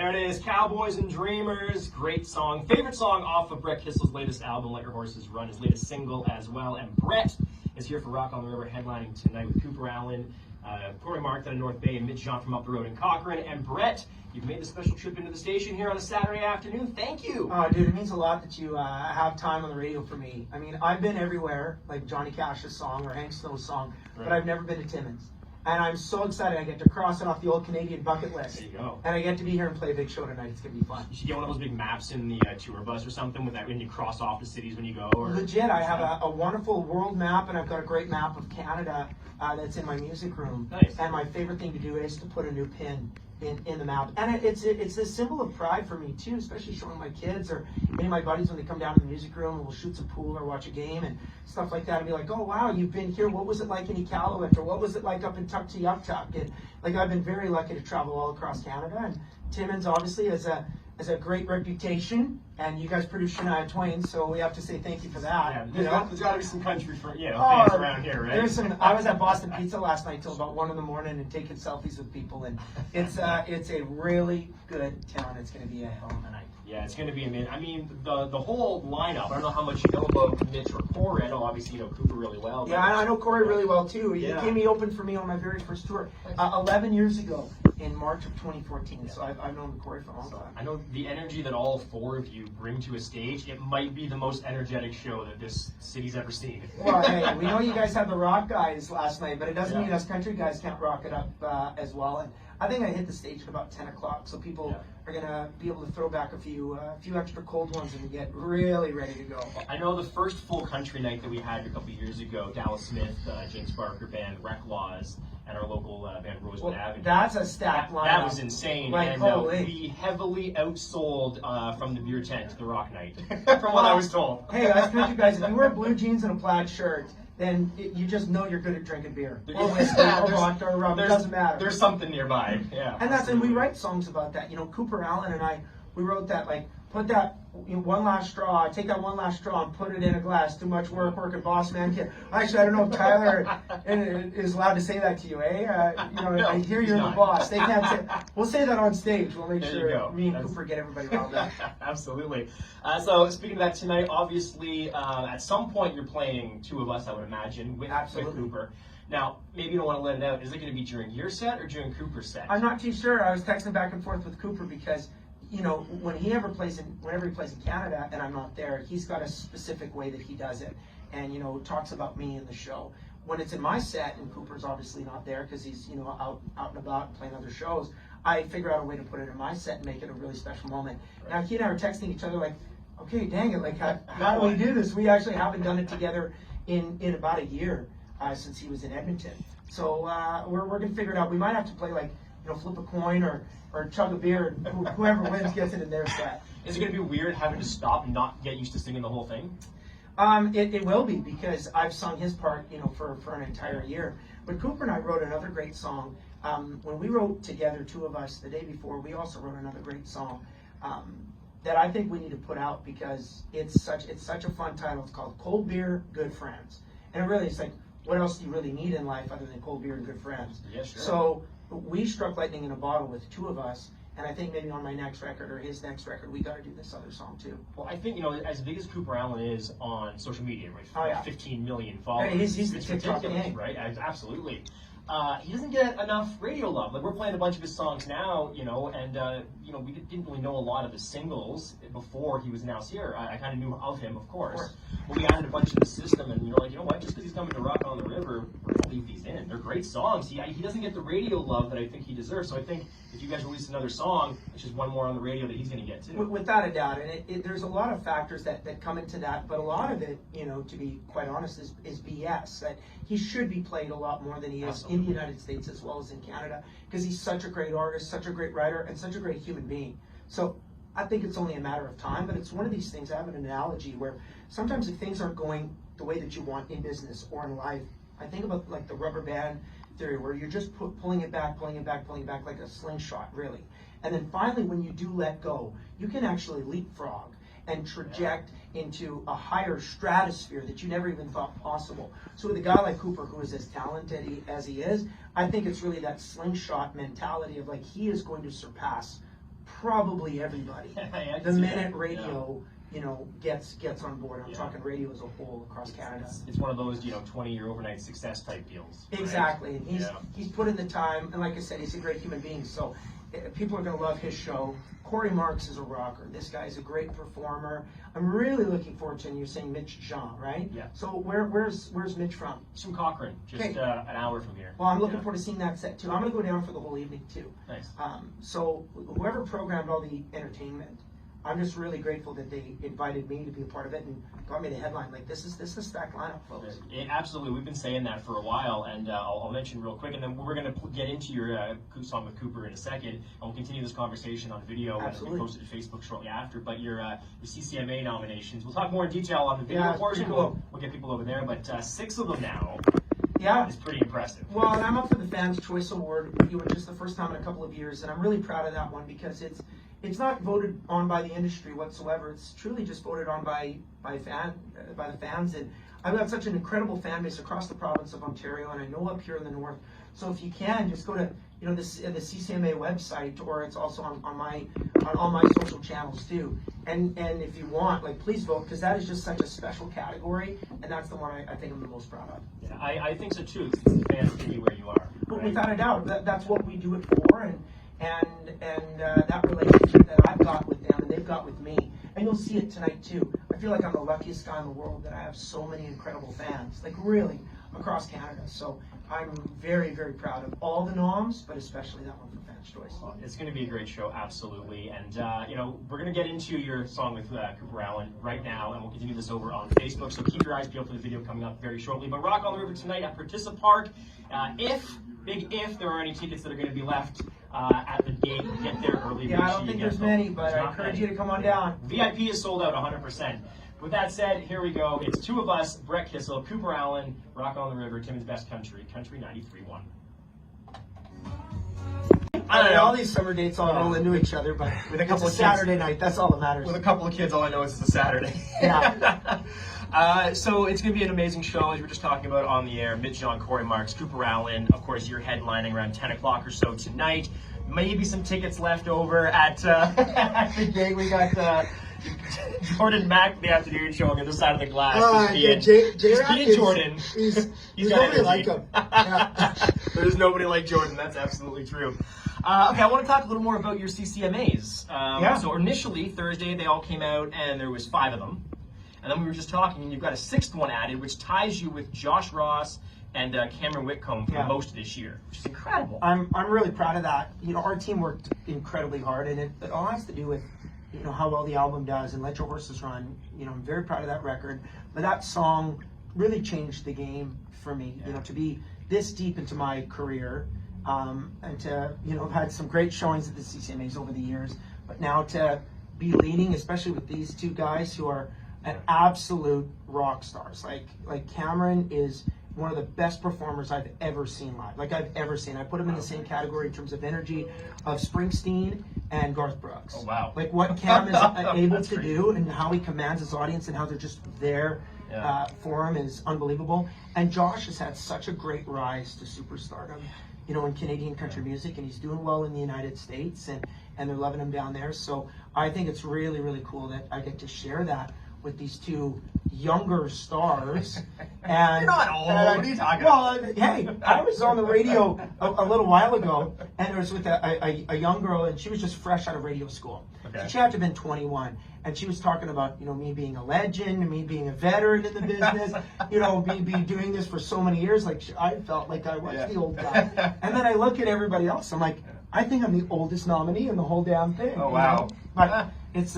There it is, Cowboys and Dreamers. Great song. Favorite song off of Brett Kissel's latest album, Let Your Horses Run, his latest single as well. And Brett is here for Rock on the River, headlining tonight with Cooper Allen, Corey Mark down in North Bay, and Mitch Jean from up the road in Cochrane. And Brett, you've made the special trip into the station here on a Saturday afternoon. Thank you. Dude, it means a lot that you have time on the radio for me. I mean, I've been everywhere, like Johnny Cash's song or Hank Snow's song, but I've never been to Timmins. And I'm so excited I get to cross it off the old Canadian bucket list. There you go. And I get to be here and play a big show tonight. It's going to be fun. You should get one of those big maps in the tour bus or something with that when you cross off the cities when you go. Or legit, I have a wonderful world map, and I've got a great map of Canada that's in my music room. Nice. And my favorite thing to do is to put a new pin in the map. And it's a symbol of pride for me too, especially showing my kids or any of my buddies when they come down to the music room and we'll shoot some pool or watch a game and stuff like that and be like, oh wow, you've been here, what was it like in Iqaluit, or what was it like up in Tuktoyaktuk? And like, I've been very lucky to travel all across Canada, and Timmins obviously has a great reputation, and you guys produce Shania Twain, so we have to say thank you for that. Yeah, there's got to be some country for fans around here, right? I was at Boston Pizza last night till about 1 a.m. and taking selfies with people, and it's a really good town. It's going to be a hell of a night. Yeah, it's going to be amazing. I mean, the whole lineup. I don't know how much you know about Mitch or Corey. I know obviously you know Cooper really well. Yeah, I know Corey really well too. He opened for me on my very first tour 11 years ago in March of 2014. Yeah. So I've known Corey for a long time. I know the energy that all four of you bring to a stage. It might be the most energetic show that this city's ever seen. Well, hey, we know you guys had the rock guys last night, but it doesn't mean us country guys can't rock it up as well. And I think I hit the stage at about 10 o'clock, so people are going to be able to throw back a few extra cold ones and get really ready to go. I know the first full country night that we had a couple of years ago, Dallas Smith, James Barker Band, Wreck Laws, and our local band Rosewood Avenue. That's a stacked lineup. That was insane. Like, and we heavily outsold from the beer tent to the rock night, from what I was told. Hey, I told you guys, if you wear blue jeans and a plaid shirt, then you just know you're good at drinking beer. Or whiskey, or vodka, or rum. It doesn't matter. There's something nearby. Yeah. And we write songs about that. You know, Cooper Allen and I, we wrote that, like, put that one last straw, take that one last straw and put it in a glass. Too much working boss man kid. Actually, I don't know if Tyler is allowed to say that to you, eh? No, I hear you're the boss. They can't say. We'll say that on stage. We'll make sure me and Cooper get everybody riled up. Absolutely. So speaking of that tonight, obviously at some point you're playing Two of Us, I would imagine, with Cooper. Now, maybe you don't want to let it out. Is it going to be during your set or during Cooper's set? I'm not too sure. I was texting back and forth with Cooper because, you know, whenever he plays in Canada and I'm not there, he's got a specific way that he does it, and talks about me in the show. When it's in my set and Cooper's obviously not there because he's out and about playing other shows, I figure out a way to put it in my set and make it a really special moment. Now he and I are texting each other like, okay, dang it, like how do we do this? We actually haven't done it together in about a year since he was in Edmonton. So we're gonna figure it out. We might have to play like flip a coin or chug a beer, and whoever wins gets it in their set. Is it going to be weird having to stop and not get used to singing the whole thing? It will be, because I've sung his part, for an entire year. But Cooper and I wrote another great song. When we wrote together, Two of Us, the day before, we also wrote another great song that I think we need to put out because it's such a fun title. It's called Cold Beer, Good Friends. And it really is like, what else do you really need in life other than cold beer and good friends? Yeah, sure. So we struck lightning in a bottle with Two of Us, and I think maybe on my next record or his next record, we got to do this other song too. Well, I think, as big as Cooper Allen is on social media, right? 15 million followers. Right, he's the TikTok king, right? Absolutely. He doesn't get enough radio love. Like, we're playing a bunch of his songs now, and we didn't really know a lot of his singles before he was announced here. I kind of knew of him, of course. But we added a bunch to the system, and what? Just because he's coming to Rock on the River, we're gonna leave these in. They're great songs. He doesn't get the radio love that I think he deserves. So I think if you guys release another song, it's just one more on the radio that he's gonna get too. Without a doubt, and there's a lot of factors that come into that, but a lot of it, to be quite honest, is BS. That he should be played a lot more than he is in the United States as well as in Canada, because he's such a great artist, such a great writer, and such a great human being. So I think it's only a matter of time, but it's one of these things. I have an analogy where sometimes if things aren't going the way that you want in business or in life, I think about like the rubber band theory, where you're just pulling it back like a slingshot, really. And then finally, when you do let go, you can actually leapfrog and traject into a higher stratosphere that you never even thought possible. So with a guy like Cooper, who is as talented as he is, I think it's really that slingshot mentality of like, he is going to surpass probably everybody. I The can see minute that. radio, you know, gets on board. I'm Yeah. talking radio as a whole across Canada. It's one of those, 20-year overnight success type deals. Right? Exactly. And Yeah. he's put in the time, and like I said, he's a great human being. So people are going to love his show. Corey Marks is a rocker. This guy's a great performer. I'm really looking forward to, and you're saying Mitch Jean, right? Yeah. So where's Mitch from? It's from Cochrane, just Okay. an hour from here. Well, I'm looking Yeah. forward to seeing that set too. I'm going to go down for the whole evening too. Nice. So whoever programmed all the entertainment, I'm just really grateful that they invited me to be a part of it and got me the headline. Like this is a stacked lineup, folks. Absolutely, we've been saying that for a while, and I'll mention real quick, and then we're going to get into your song with Cooper in a second, and we'll continue this conversation on video, and Absolutely. we post it to Facebook shortly after. But your CCMA nominations, we'll talk more in detail on the video Yeah, it's portion. pretty cool. We'll get people over there, but 6 of them now Yeah. is pretty impressive. Well, and I'm up for the Fans' Choice Award, which is the first time in a couple of years, and I'm really proud of that one because it's not voted on by the industry whatsoever. It's truly just voted on by the fans, and I've got such an incredible fan base across the province of Ontario, and I know up here in the north. So if you can, just go to the CCMA website, or it's also on all my social channels too. And if you want, like, please vote, because that is just such a special category, and that's the one I think I'm the most proud of. Yeah, I think so too. It's the fans meet you where you are. But right? without a doubt, that's what we do it for, and that relationship that I've got with them and they've got with me, and you'll see it tonight too. I feel like I'm the luckiest guy in the world that I have so many incredible fans, like really across Canada. So I'm very, very proud of all the noms, but especially that one for Fans' Choice. It's going to be a great show, absolutely. And, we're going to get into your song with Cooper Allen right now, and we'll continue this over on Facebook. So keep your eyes peeled for the video coming up very shortly. But Rock on the River tonight at Partissa Park. If there are any tickets that are going to be left at the gate, get there early. Yeah, I don't think there's many, but I encourage you to come on down. VIP is sold out 100%. With that said, here we go. It's two of us, Brett Kissel, Cooper Allen, Rock on the River, Timmins Best Country, Country 93.1. I don't know, all these summer dates all roll into each other, but With a couple it's of a kids. Saturday night, that's all that matters. With a couple of kids, all I know is it's a Saturday. Yeah. So it's going to be an amazing show, as we were just talking about on the air. Mitch Jean, Corey Marks, Cooper Allen. Of course, you're headlining around 10 o'clock or so tonight. Maybe some tickets left over at the gate. We got Jordan Mack, the afternoon show on the other side of the glass. Being Jordan. He's got nobody energy. like him. Yeah. There's nobody like Jordan. That's absolutely true. Okay, I want to talk a little more about your CCMAs. Yeah. So initially, Thursday, they all came out, and there was 5 of them. And then we were just talking, and you've got a 6th one added, which ties you with Josh Ross and Cameron Whitcomb for most of this year, which is incredible. I'm really proud of that. Our team worked incredibly hard, and it all has to do with how well the album does and Let Your Horses Run. I'm very proud of that record. But that song really changed the game for me. To be this deep into my career, and to I've had some great showings at the CCMAs over the years, but now to be leading, especially with these two guys who are an absolute rock stars. Like Cameron is one of the best performers I've ever seen live. I put him in the same category in terms of energy of Springsteen and Garth Brooks. Oh, wow. Like what Cam is able That's to great. do and how he commands his audience and how they're just there for him is unbelievable. And Josh has had such a great rise to superstardom, in Canadian country music, and he's doing well in the United States, and they're loving him down there. So I think it's really, really cool that I get to share that with these two younger stars. And You're not old. What are you talking about? Well, hey, I was on the radio a little while ago, and it was with a young girl, and she was just fresh out of radio school. Okay. So she had to have been 21, and she was talking about, me being a legend, me being a veteran in the business, me doing this for so many years. Like, I felt like I was the old guy. And then I look at everybody else, I'm like, I think I'm the oldest nominee in the whole damn thing. Oh, wow. But it's,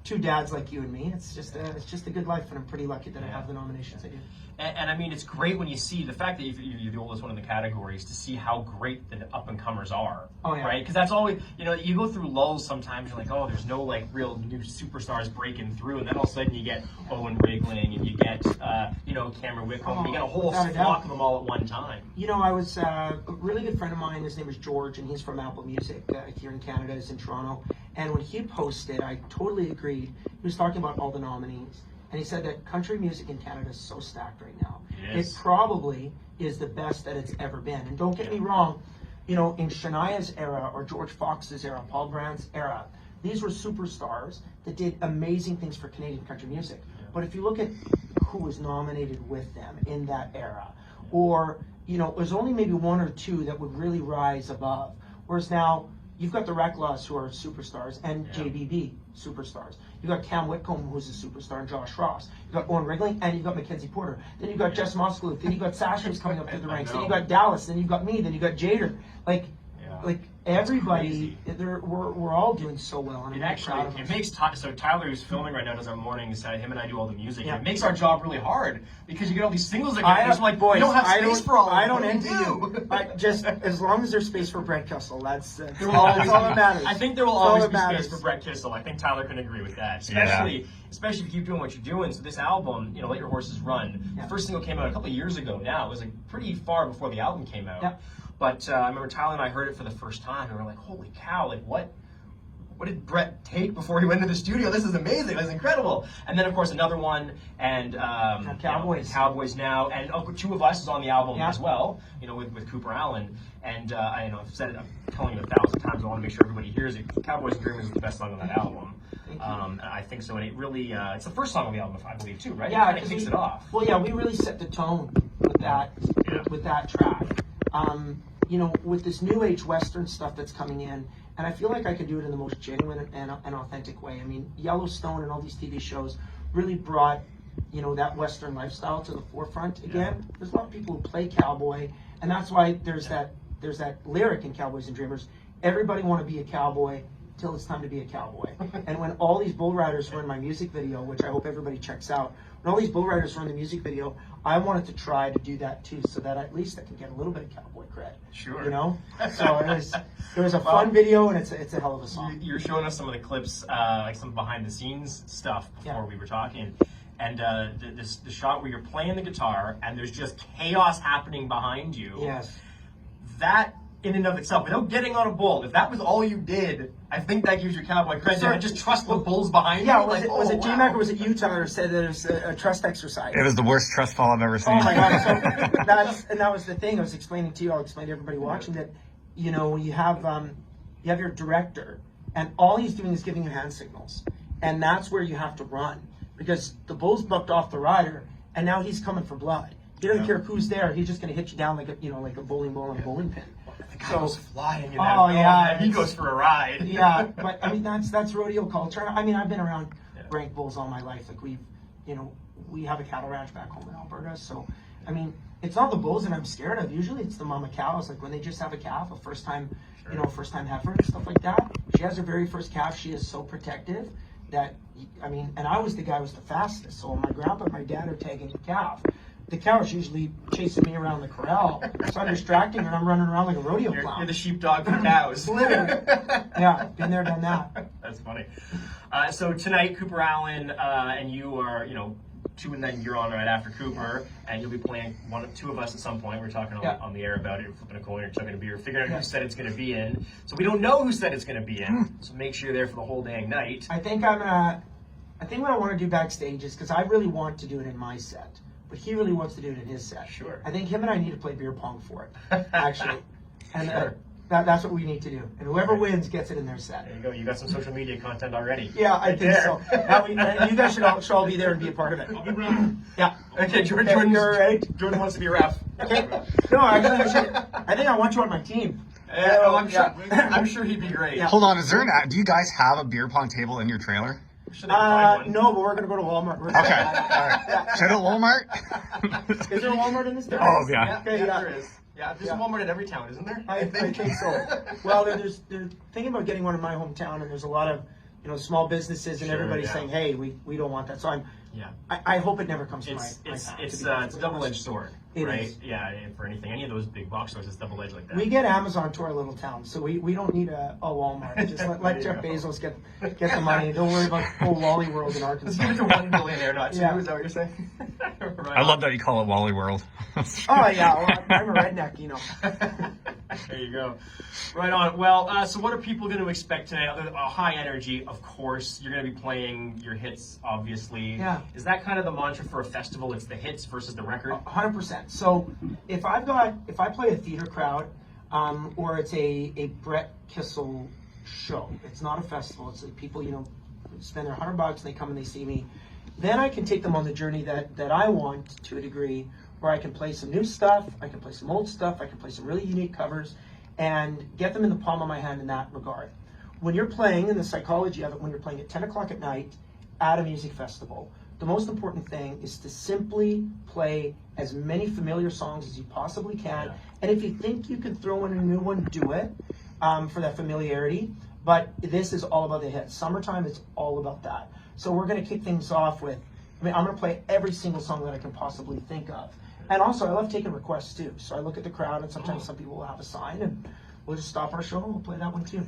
two dads like you and me. It's just a good life, and I'm pretty lucky that I have the nominations I do. And I mean, it's great when you see the fact that you're the oldest one in the categories to see how great the up-and-comers are. Oh, yeah. Right? Because that's always, you go through lulls sometimes, you're like, oh, there's no, real new superstars breaking through, and then all of a sudden you get Owen Rigling, and you get, Cameron Whitcomb, you get a whole without a flock doubt. of them all at one time. I was a really good friend of mine. His name is George, and he's from Apple Music here in Canada. He's in Toronto. And when he posted, I totally agreed. He was talking about all the nominees, and he said that country music in Canada is so stacked right now. It is. It probably is the best that it's ever been. And don't get me wrong, you know, in Shania's era or George Fox's era, Paul Brandt's era, these were superstars that did amazing things for Canadian country music. But if you look at who was nominated with them in that era, or, you know, there's only maybe one or two that would really rise above. Whereas now, you've got the Reclaws who are superstars, and JBB superstars. You've got Cam Whitcomb, who's a superstar, and Josh Ross. You've got Owen Wrigley, and you've got Mackenzie Porter. Then you've got Jess Moskalouf. Then you've got Sasha who's coming up through the ranks. Then you've got Dallas. Then you've got me. Then you've got Jader. Like everybody, we're all doing so well. And I'm proud of us. It makes so Tyler, who's filming right now, does our mornings. Him and I do all the music. And it makes our job really hard because you get all these singles that get just like, boys, you don't have space for all of them. I don't envy you. Just as long as there's space for Brett Kissel, that's all that matters. I think there will always be space for Brett Kissel. I think Tyler can agree with that, especially if you keep doing what you're doing. So this album, you know, Let Your Horses Run. The first single came out a couple of years ago. Now it was like pretty far before the album came out. But I remember Tyler and I heard it for the first time, and we were like, holy cow, like what did Brett take before he went into the studio? This is amazing, this is incredible. And then, of course, another one, and Cowboys. Cowboys Now, and two of us is on the album as well, you know, with Cooper Allen. And I know I've said it, I'm telling you 1,000 times, I want to make sure everybody hears it. Cowboys and Dreamers is the best song on that album. I think so, and it really, it's the first song on the album, I believe, too, right? Yeah, it kicks it off. Well, yeah, we really set the tone with that, with that track. You know, with this new age Western stuff that's coming in, and I feel like I can do it in the most genuine and authentic way. I mean, Yellowstone and all these TV shows really brought, you know, that Western lifestyle to the forefront again. There's a lot of people who play cowboy, and that's why there's that lyric in Cowboys and Dreamers, everybody want to be a cowboy till it's time to be a cowboy. And when all these bull riders were in my music video, which I hope everybody checks out, when all these bull riders were in the music video, I wanted to try to do that too, so that at least I can get a little bit of cowboy cred. Sure. You know? So it was a fun video, and it's a hell of a song. You're showing us some of the clips, like some behind the scenes stuff before we were talking. And the shot where you're playing the guitar and there's just chaos happening behind you. Yes. That in and of itself, without getting on a bull, if that was all you did, I think that gives you cowboy credit. And just trust the bulls behind you. Yeah, was it J-Mac or was it you, Tyler, who said that it was a trust exercise? It was the worst trust fall I've ever seen. Oh my God! So that was the thing I was explaining to you. I'll explain to everybody watching that. You know, you have your director, and all he's doing is giving you hand signals, and that's where you have to run because the bull's bucked off the rider, and now he's coming for blood. He doesn't care who's there. He's just going to hit you down like a bowling ball on a bowling pin. The guy goes flying. He goes for a ride. Yeah, but I mean that's rodeo culture. I mean, I've been around rank bulls all my life. Like we have a cattle ranch back home in Alberta. So I mean, it's not the bulls that I'm scared of. Usually it's the mama cows. Like when they just have a calf, a first time heifer and stuff like that. She has her very first calf. She is so protective that and I was the guy who was the fastest. So when my grandpa and my dad are tagging the calf, the cow is usually chasing me around the corral, so I'm distracting her and I'm running around like a rodeo clown. You're the sheepdog for cows. Literally. Yeah, been there, done that. That's funny. So tonight, Cooper Allen and you are, two and then you're on right after Cooper, and you'll be playing two of us at some point. We're talking on the air about it. You're flipping a coin, you're chugging a beer, figuring out who said it's going to be in. So we don't know who said it's going to be in. So make sure you're there for the whole dang night. I think what I want to do backstage is because I really want to do it in my set. But he really wants to do it in his set. Sure. I think him and I need to play beer pong for it, actually. And that's what we need to do. And whoever wins gets it in their set. There you go. You got some social media content already. Yeah, I think so. And you guys should all be there and be a part of it. I'll be ref. Yeah. Okay, Jordan wants to be a ref. Okay. No, I think I want you on my team. I'm sure he'd be great. Yeah. Hold on, do you guys have a beer pong table in your trailer? No, but we're going to go to Walmart. Okay, all right. Should it Walmart? Is there a Walmart in this town? Oh, yeah. Okay, there is. Yeah, there's a Walmart in every town, isn't there? I think so. Well, they're thinking about getting one in my hometown, and there's a lot of small businesses, and everybody's saying, hey, we don't want that. So I hope it never comes to my town. It's a double-edged sword, right? Is. Yeah, for anything. Any of those big box stores, it's double-edged like that. We get Amazon to our little town, so we don't need a Walmart. Just let Jeff Bezos get the money. Don't worry about the whole Wally World in Arkansas. Let's give it to one billionaire, not two. Is that what you're saying? Right I love that you call it Wally World. Oh, yeah. Well, I'm a redneck, There you go. Right on. Well, so what are people going to expect tonight? High energy, of course. You're going to be playing your hits, obviously. Yeah. Is that kind of the mantra for a festival? It's the hits versus the record? 100%. So if I play a theater crowd, or it's a Brett Kissel show. It's not a festival. It's like people, spend their $100 and they come and they see me. Then I can take them on the journey that I want to a degree, where I can play some new stuff, I can play some old stuff, I can play some really unique covers, and get them in the palm of my hand in that regard. When you're playing, and the psychology of it, when you're playing at 10 o'clock at night at a music festival, the most important thing is to simply play as many familiar songs as you possibly can. Yeah. And if you think you can throw in a new one, do it for that familiarity. But this is all about the hits. Summertime is all about that. So we're going to kick things off with, I'm going to play every single song that I can possibly think of. And also, I love taking requests too. So I look at the crowd, and sometimes some people will have a sign, and we'll just stop our show and we'll play that one too.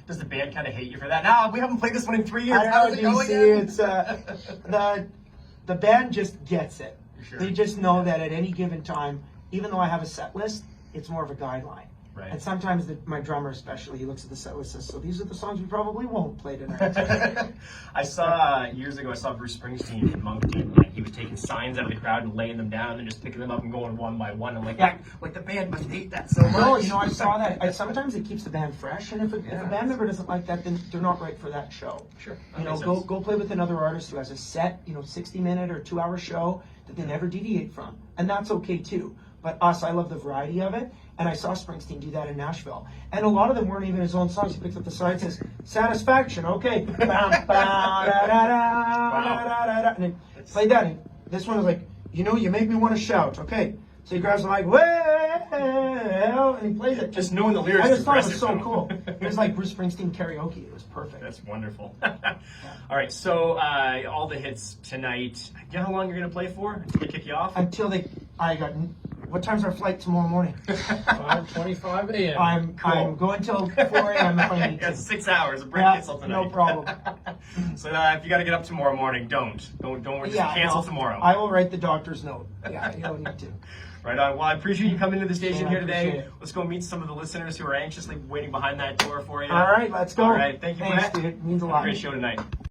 Does the band kind of hate you for that? No, we haven't played this one in 3 years. How's it know, going? it's the band just gets it. Sure. They just know that at any given time, even though I have a set list, it's more of a guideline. Right. And sometimes my drummer especially, he looks at the set list and says, so these are the songs we probably won't play tonight. I saw, years ago, I saw Bruce Springsteen in Moncton, and he was taking signs out of the crowd and laying them down and just picking them up and going one by one. I'm like, Yeah. like the band must hate that so much. No, I saw that. Sometimes it keeps the band fresh, and if a band member doesn't like that, then they're not right for that show. Sure. Go play with another artist who has a set, 60-minute or 2-hour show that they never deviate from, and that's okay too. But I love the variety of it, and I saw Springsteen do that in Nashville. And a lot of them weren't even his own songs. He picked up the side and says, Satisfaction, okay. And then played that. And this one was like, you make me want to shout, okay. So he grabs the mic, well, and he plays it. Just knowing the lyrics I is just thought it was impressive, so though. cool. It was like Bruce Springsteen karaoke. It was perfect. That's wonderful. All right, so all the hits tonight. Do you know how long you're going to play for until they kick you off? What time's our flight tomorrow morning? 5:25 a.m. I'm going till 4 a.m. if I need to. Yeah, 6 hours. A break cancel tonight. No problem. So if you got to get up tomorrow morning, don't just cancel tomorrow. I will write the doctor's note. Yeah, you don't need to. Right on. Well, I appreciate you coming to the station Yeah, here I today. appreciate it. Let's go meet some of the listeners who are anxiously waiting behind that door for you. All right, let's go. All right, thank you, Thanks, Brett. dude. It means a Have lot. a great show tonight.